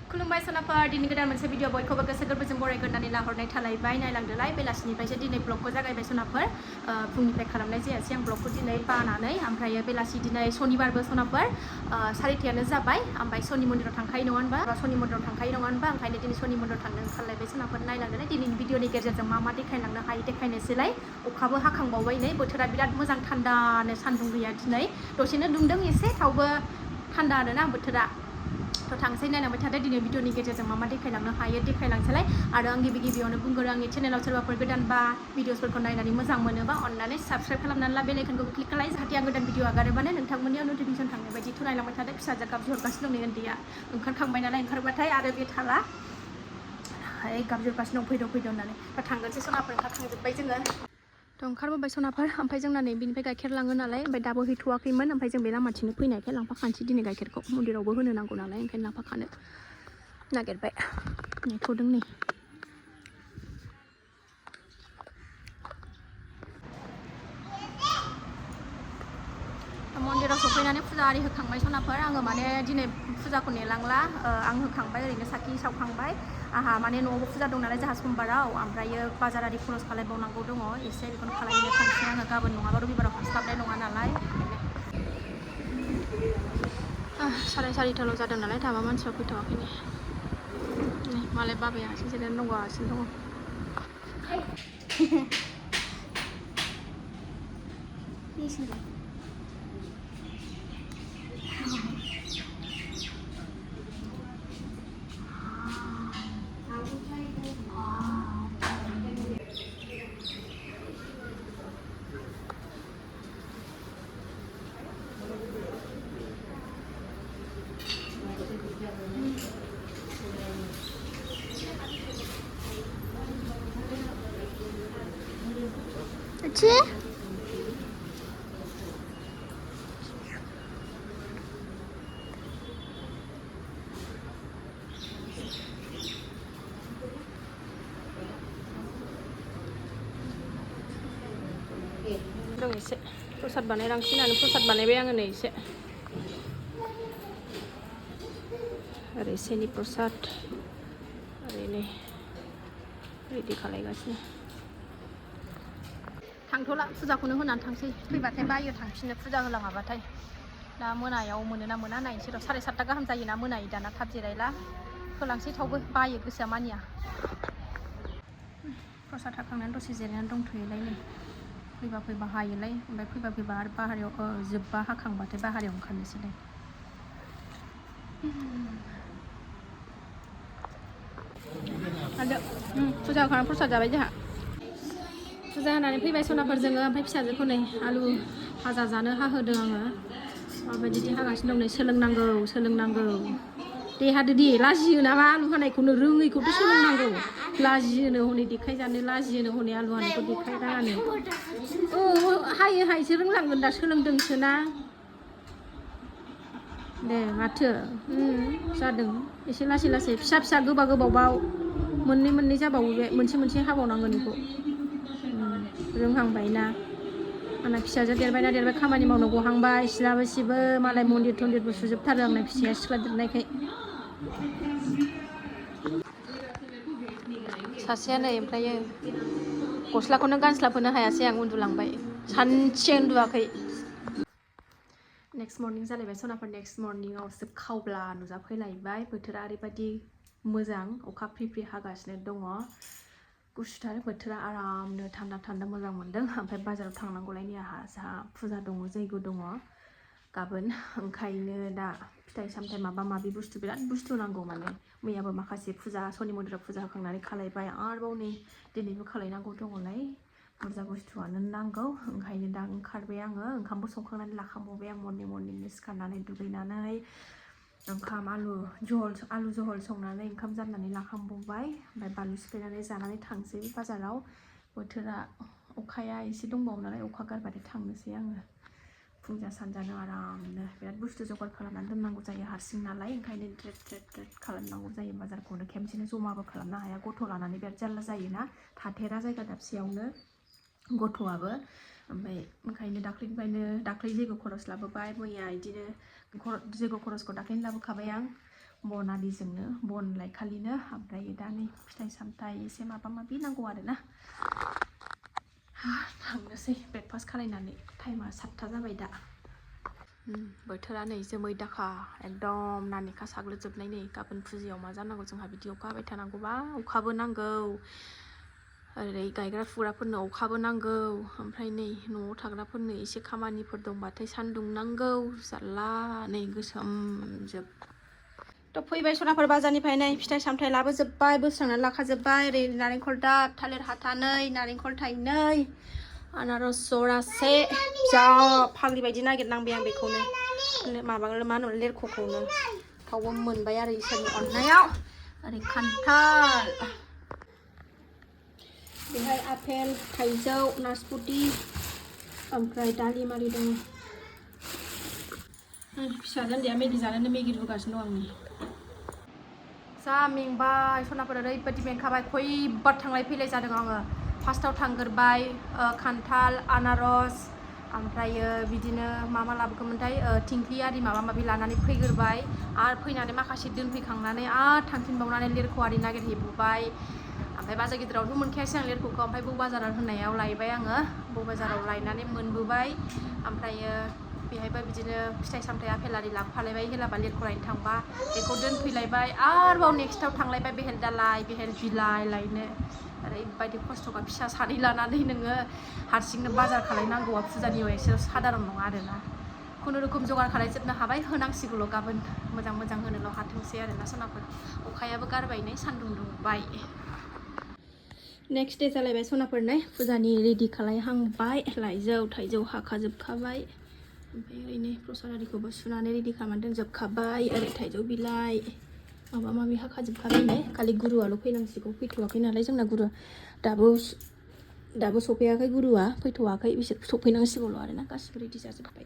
खुलुमबाय सोनाफोर दिनै गोदान मोनसे भिडिअ बयखौबो गोसो गोरबोजों बरायग्रोनानै लाहरनाय थालायबाय नायलांदोलाय बेलासिनिफ्रायसो दिनै ब्लगखौ जागायबाय सोनाफोर फुंनिफ्राय खालामनाय जायासै आं ब्लगखौ दिनै बानानै ओमफ्राय बेलासि दिनै सनिबारबो सोनाफोर 4:30 जाबाय ओमफ्राय सनि मन्दिराव थांखायो नङा होनबा सनि मन्दिराव थांखायो नङा होनबा ओंखायनो दिनै सनि मन्दिराव थांनो ओंखारलायबाय सोनाफोर नायलांदोलाय दिनैनि भिडिअनि गेजेरजों मा मा देखायलांनो हायो देखायनोसैलाय अखाबो हाखांबावबाय नै बोथोरा बिराद मोजां थान्दानो सान्दुं गैया दिनै दसेनो दुंदों एसे थावबो थान्दा आरोना बोथोरा थ' थांसै नायलांबाय थादो दिनै भिडिअनि गेजेरजों मा मा देखायलांनो हायो देखायलांसैलाय आरो आं गिबियावनो बुंगोरो आंनि चेनेलाव सोरबाफोर गोदानबा भिडिअसफोरखौ नायनानै मोजां मोनोबा अननानै साबस्क्राइब खालामनानै ला बेल आइकनखौ क्लिक खालाय जाहाथे आं गोदान भिडिअ आगारोबानो नोंथांमोननियाव नटिफिकेसन थांनाय बायदि थ' नायलांबाय थादो फिसाजो गाबज्रिहरगासिनो दं नै उन्दैया ओंखारखांबाय नालाय ओंखारबाथाय आरो बे थाला गाबज्रिहरगासिनो दं फैद' होननानै थ' थांगोनसै सनाफोर ओंखारखांजोब्बाय जोङो थ' ओंखारबोबाय सनाफोर ओमफ्राय जोंना नै बिनिफ्राय गाइखेर लाङो नालाय ओमफ्राय दाबो हैथ'वाखैमोन ओमफ्राय जों बे लामाथिंनो फैनायखाय लांफाखानोसै दिनै गाइखेरखौ मन्दिरावबो होनो नांगौ नालाय ओंखायनो लांफाखानो नागिरबाय नेथ'दों नै मन्दिराव सफैनानै फुजा आरि होखांबाय सनाफोर आङो माने दिनै फुजाखौ नेलांला आं होखांबाय ओरैनो साखि सावखांबाय आंहा माने न'आवबो फुजा दं नालाय जोंहा समबाराव ओमफ्रायो बाजारारि खरस खालामबावनांगौ दङ एसे बेखौनो खालामनो थांसै आङो गाबोन नङाबा रबिबाराव हास्लाबनाय नङा नालाय 4:30 जादों नालाय दाबा मानसिया फैथ'वाखैनो नै मालाय बाबाया एसे जिरायनानै दंगासिनो दङ Cie? Dong ise प्रसाद बानायलांसिनानो प्रसाद बानायबाय आङो नै एसे ओरै सेनि प्रसाद ओरै नै रेडि खालायगासिनो थांथ'ला फुजाखौनो होनानै थांसै फैबाथाय बायो थांफिननो फुजा होलाङाबाथाय दा मोनायाव मोनोना मोना नायनोसै र' 7:30 गाहाम जायोना मोनायो दाना थाब जिरायला होलांसै थावबो बायो गोसोआ मानिया प्रसाद हाखांनानै दसे जिरायनानै दंथ'योलाय नै फैबा हायोलाय ओमफ्राय फैबा आरो बाहेरायाव जोब्बा हाखांबाथाय बाहेरायाव ओंखारनोसैलाय फुजा होखांनानै प्रसाद जाबाय जोंहा फुजा होनानै फैबाय सनाफोर जोङो ओमफ्राय फिसाजोखौ नै आलु भाजा जानो हाहोदों आङो माबायदि हागासिनो दं नै सोलोंनांगौ देहादो दे लाजियो नामा आलु हानायखौनो रोङैखौथ' सोलोंनांगौ लाजियोनो हनै देखायजानो लाजियोनो हनै आलु हानायखौ देखायनाङानो हायोसो रोंलांगोन दा सोलोंदोंसोना दे माथो जादों एसे लासै फिसा गोबाव मोननै जाबावो बे मोनसे हाबावनांगोन बेखौ रोंहांबायना आंना फिसाजो देरबायना खामानि मावनो गहांबाय सिलाबो सिबो मालाय मन्दिर थन्दिरबो सुजोबथारो आंना फिसाया सिख्ला देरनायखाय सासेया नै ओमफ्रायो गस्लाखौनो गानस्लाबहोनो हायासै आं उन्दुलांबाय सानसे उन्दुवाखै नेक्स्ट मर्निं जालायबाय सनाफोर नेक्स्ट मर्निंआवसो खावब्ला नुजाफैलायबाय बोथोरा ओरैबायदि मोजां अखा फ्रि फ्रि हागासिनो दङ गुसुथार बोथोरा आरामनो थान्दा मोजां मोनदों ओमफ्राय बाजाराव थांनांगौलायनि आंहा जोंहा फुजा दङ जैग' दङ गाबोन ओंखायनो दा फिथाइ सामथाइ माबा माबि बिराद बुस्थु नांगौ माने मैयाबो माखासे फुजा सनि मन्दिराव फुजा होखांनानै खालायबाय आरोबाव नै दिनैबो खालायनांगौ दङलाय बुरजा बुस्थुआनो नांगौ ओंखायनो दा ओंखारबाय आङो ओंखामबो संखांनानै लाखांबावबाय आं मर्निंनो सिखारनानै दुगैनानै ओंखाम आलु जहल संनानै ओंखाम जाननानै लाखांबावबाय ओमफ्राय बानलु सिफ्लेनानै जानानै थांसै बाजाराव बोथोरा अखाया एसे दंबावो नालाय अखा गारबाथाय थांनोसै आङो फुंजा सानजानो आरामनो बिराद बुस्थु जगार खालामनानै दोननांगौ जायो हारसिं नालाय ओंखायनो द्रेद खालामनांगौ जायो बाजारखौनो खेमसेनो जमाबो खालामनो हाया गथ' लानानै बिराद जारला जायोना थाथेरा जायगा दाबसेयावनो गथ'आबो ओमफ्राय ओंखायनो दाख्लै जैग' खरस लाबोबाय मैया बिदिनो जैग' खरसखौ दाख्लैनो लाबोखाबाय आं बन आरिजोंनो बन लायखालिनो ओमफ्राय दा नै फिथाइ सामथाइ एसे माबा माबि नांगौ आरोना थांनोसै ब्रेकफास्ट खालायनानै टाइमा 7टा जाबाय दा बोथोरा नै जोमै दाखा एकदम नानेखा साग्लोबजोबनाय नै गाबोन फुजायाव मा जानांगौ जोंहा बिदि अखा हाबाय थानांगौबा अखाबो नांगौ ओरै गायग्रा फुग्राफोरनो अखाबो नांगौ ओमफ्राय नै न'आव थाग्राफोरनो एसे खामानिफोर दंबाथाय सान्दुं नांगौ जारला नै गोसोमजोब थ' फैबाय सनाफोर बाजारनिफ्राय नै फिथाइ सामथाइ लाबोजोब्बाय बोस्रांनानै लाखाजोब्बाय ओरै नारेंखल दाब थालिर हाथानै नारेंखल थाइनै आनारस जरासे जा फाग्लि बायदि नागिरनांबाय आं बेखौनो माबा मा होनो लेरख'खौनो थावबो मोनबाय आरो इसोरनि अननायाव ओरै खान्थाल बेहाय आपेल थाइजौ नासपति ओमफ्राय दालिम आरि दङ फिसाजो उन्दैया मेगि जानोनो मेगि रुगासिनो दं आंनि जा मेंबाय सनाफोर ओरैबायदि मेंखाबाय खयबार थांलाय फैलाय जादों आङो फार्स्टआव थांगोरबाय खान्थाल आनारस ओमफ्रायो बिदिनो मा लाबोगौमोनथाय थिंख्लि आरि माबा माबि लानानै फैगोरबाय आरो फैनानै माखासे दोनफैखांनानै आरो थांफिनबावनानै लेरख' आरि नागिरहैबावबाय ओमफ्राय बाजार गिदिरावथ' मोनखायासै आं लेरख'खौ ओमफ्राय बौ बाजाराव होननायाव लायबाय आङो बौ बाजाराव लायनानै मोनबोबाय ओमफ्रायो बेहायबो बिदिनो फिथाइ सामथाइ आपेल आरि लाबोफालायबाय हेलाबा लेरख' लायनो थांबा बेखौ दोनफैलायबाय आरोबाव नेक्स्टआव थांलायबाय बेहेल दालाय बेहेल बिलाइ लायनो ओरैबायदि खस्थ'खा फिसा सानै लानानै नोङो हारसिंनो बाजार खालायनांगौआ फुजानियाव एसे साधारन नङा आरोना खुनुरुखुम जगार खालायजोबनो हाबाय होनांसिगौल' गाबोन मोजां मोजां होनोल' हाथोंसै आरोना सनाफोर अखायाबो गारबाय नै सान्दुं दुंबाय नेक्स्ट दे जालायबाय सनाफोर नै फुजानि रेडि खालायहांबाय लाइजौ थाइजौ हाखाजोबखाबाय ओमफ्राय ओरैनो प्रसाद आरिखौबो सुनानै रेडि खालामनानै दोनजोबखाबाय ओरै थाइजौ बिलाइ माबा माबि हाखाजोबखाबाय नै खालि गुरुआल' फैनांसिगौ फैथ'वाखै नालाय जोंना गुरुआ दाबो सफैयाखै गुरुआ फैथ'वाखै बिसोर सफैनांसिगौल' आरोना गासिबो रेडि जाजोब्बाय